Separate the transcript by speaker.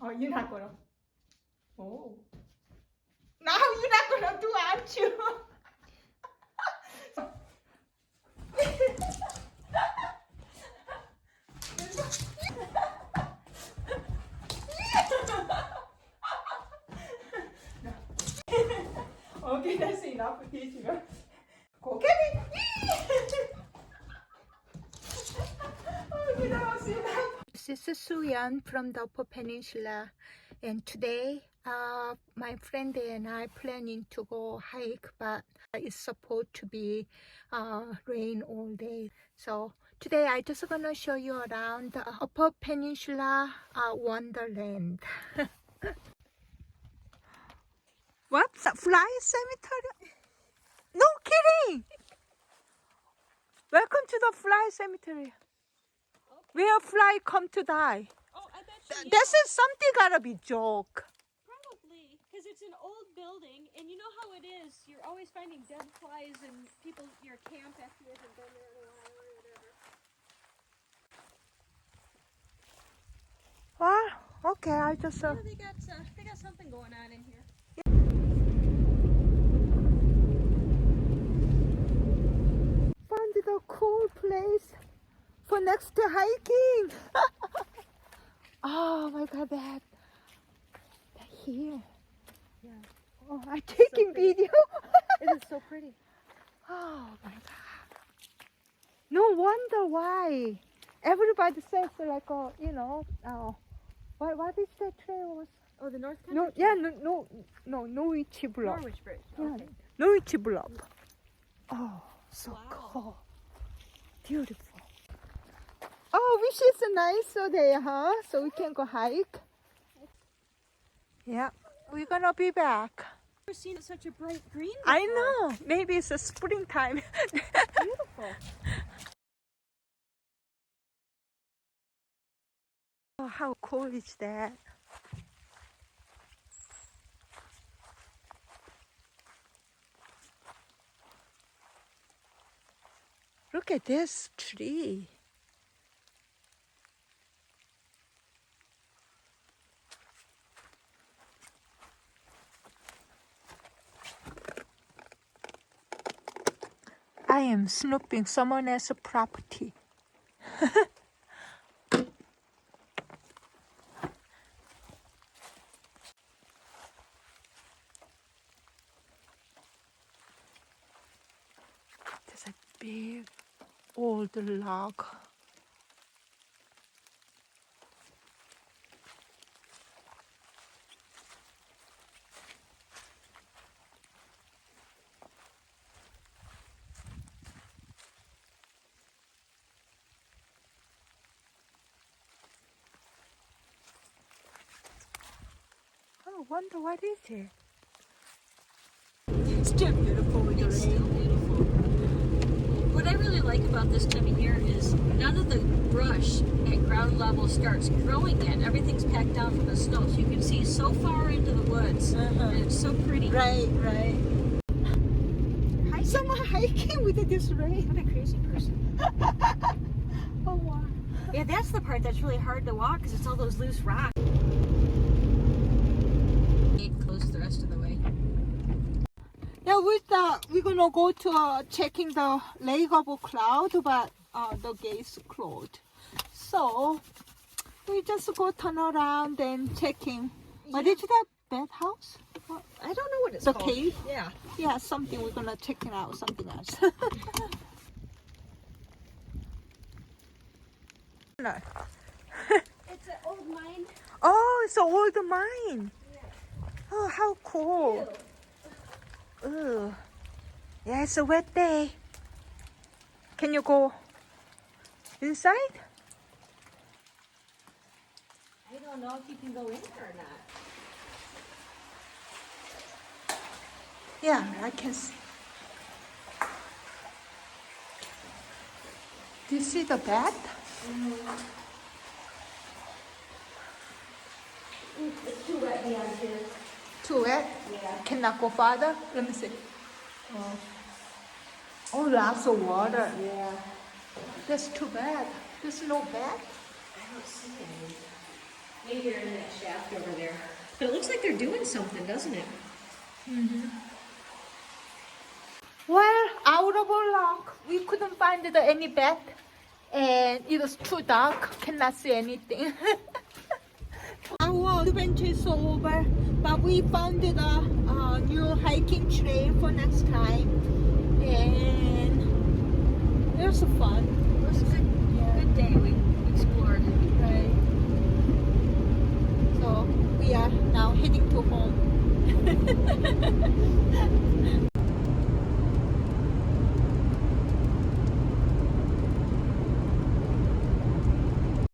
Speaker 1: Oh, you're not gonna. Oh. Now you're not gonna do, aren't you? Okay, that's enough for teaching her. Go get it! Okay, that was enough. This is Suyan from the Upper Peninsula, and today my friend and I planning to go hike, but it's supposed to be rain all day. So today I just gonna show you around the Upper Peninsula Wonderland. What? Fly cemetery? No kidding! Welcome to the fly cemetery.
Speaker 2: Okay.
Speaker 1: Where fly come to die.
Speaker 2: Oh, I bet you.
Speaker 1: This is something gotta be joke.
Speaker 2: Probably, because it's an old building, and you know how it is. You're always finding dead flies and people, your camp after you haven't been there in a while or whatever.
Speaker 1: Well, okay, I just...
Speaker 2: Yeah, they got something going on in here.
Speaker 1: Found the cool place for next to hiking. Oh my god, that here.
Speaker 2: Yeah.
Speaker 1: Oh, I'm taking video.
Speaker 2: It is so pretty.
Speaker 1: Oh my god. No wonder why. Everybody says like, what is that trail?
Speaker 2: Oh, the North Country?
Speaker 1: No, yeah, Norwich Bluff.
Speaker 2: Norwich Bridge.
Speaker 1: Yeah,
Speaker 2: Okay.
Speaker 1: Norwich Bluff. Oh, so
Speaker 2: Wow.
Speaker 1: cool. Beautiful. Oh, which is nicer there, huh? So we can go hike. Yeah, we're gonna be back.
Speaker 2: I've never seen such a bright green before.
Speaker 1: I know. Maybe it's a springtime.
Speaker 2: Beautiful.
Speaker 1: Oh, how cool is that? Look at this tree. I am snooping someone else's property. There's a big old log. I wonder what is it? Still beautiful with the
Speaker 2: It's still
Speaker 1: rain.
Speaker 2: beautiful. What I really like about this time of year is none of the brush at ground level starts growing yet. Everything's packed down from the snow, so you can see so far into the woods, and it's so pretty.
Speaker 1: Right. Someone hiking with this rain.
Speaker 2: What a crazy person.
Speaker 1: Oh wow.
Speaker 2: Yeah, that's the part that's really hard to walk because it's all those loose rocks. Close the rest of the way.
Speaker 1: Yeah, we're gonna go to checking the lake of cloud, but the gate's closed. So we just go turn around and checking. What is that bathhouse?
Speaker 2: I don't know what it's
Speaker 1: The
Speaker 2: called.
Speaker 1: cave?
Speaker 2: Yeah.
Speaker 1: Yeah, something we're gonna check it out. Something else. No.
Speaker 2: It's an old mine.
Speaker 1: Oh, it's an old mine.
Speaker 2: Yeah.
Speaker 1: Oh, how cool. Ooh. Yeah, it's a wet day. Can you go inside?
Speaker 2: I don't know if you can go in there or not.
Speaker 1: Yeah, I can see. Do you see the bed?
Speaker 2: It's too wet beyond here.
Speaker 1: Too wet?
Speaker 2: Yeah.
Speaker 1: Cannot go farther? Let me see. Oh, lots of water.
Speaker 2: Yeah.
Speaker 1: That's too bad. There's no bed.
Speaker 2: I don't see any. Maybe they're in that shaft over there. But it looks like they're doing something, doesn't it?
Speaker 1: Well, out of our luck, we couldn't find any bat, and it was too dark, cannot see anything. Our adventure is over, but we found a new hiking trail for next time, and it was fun.
Speaker 2: It was a good day. We explored.
Speaker 1: Right. So we are now heading to home.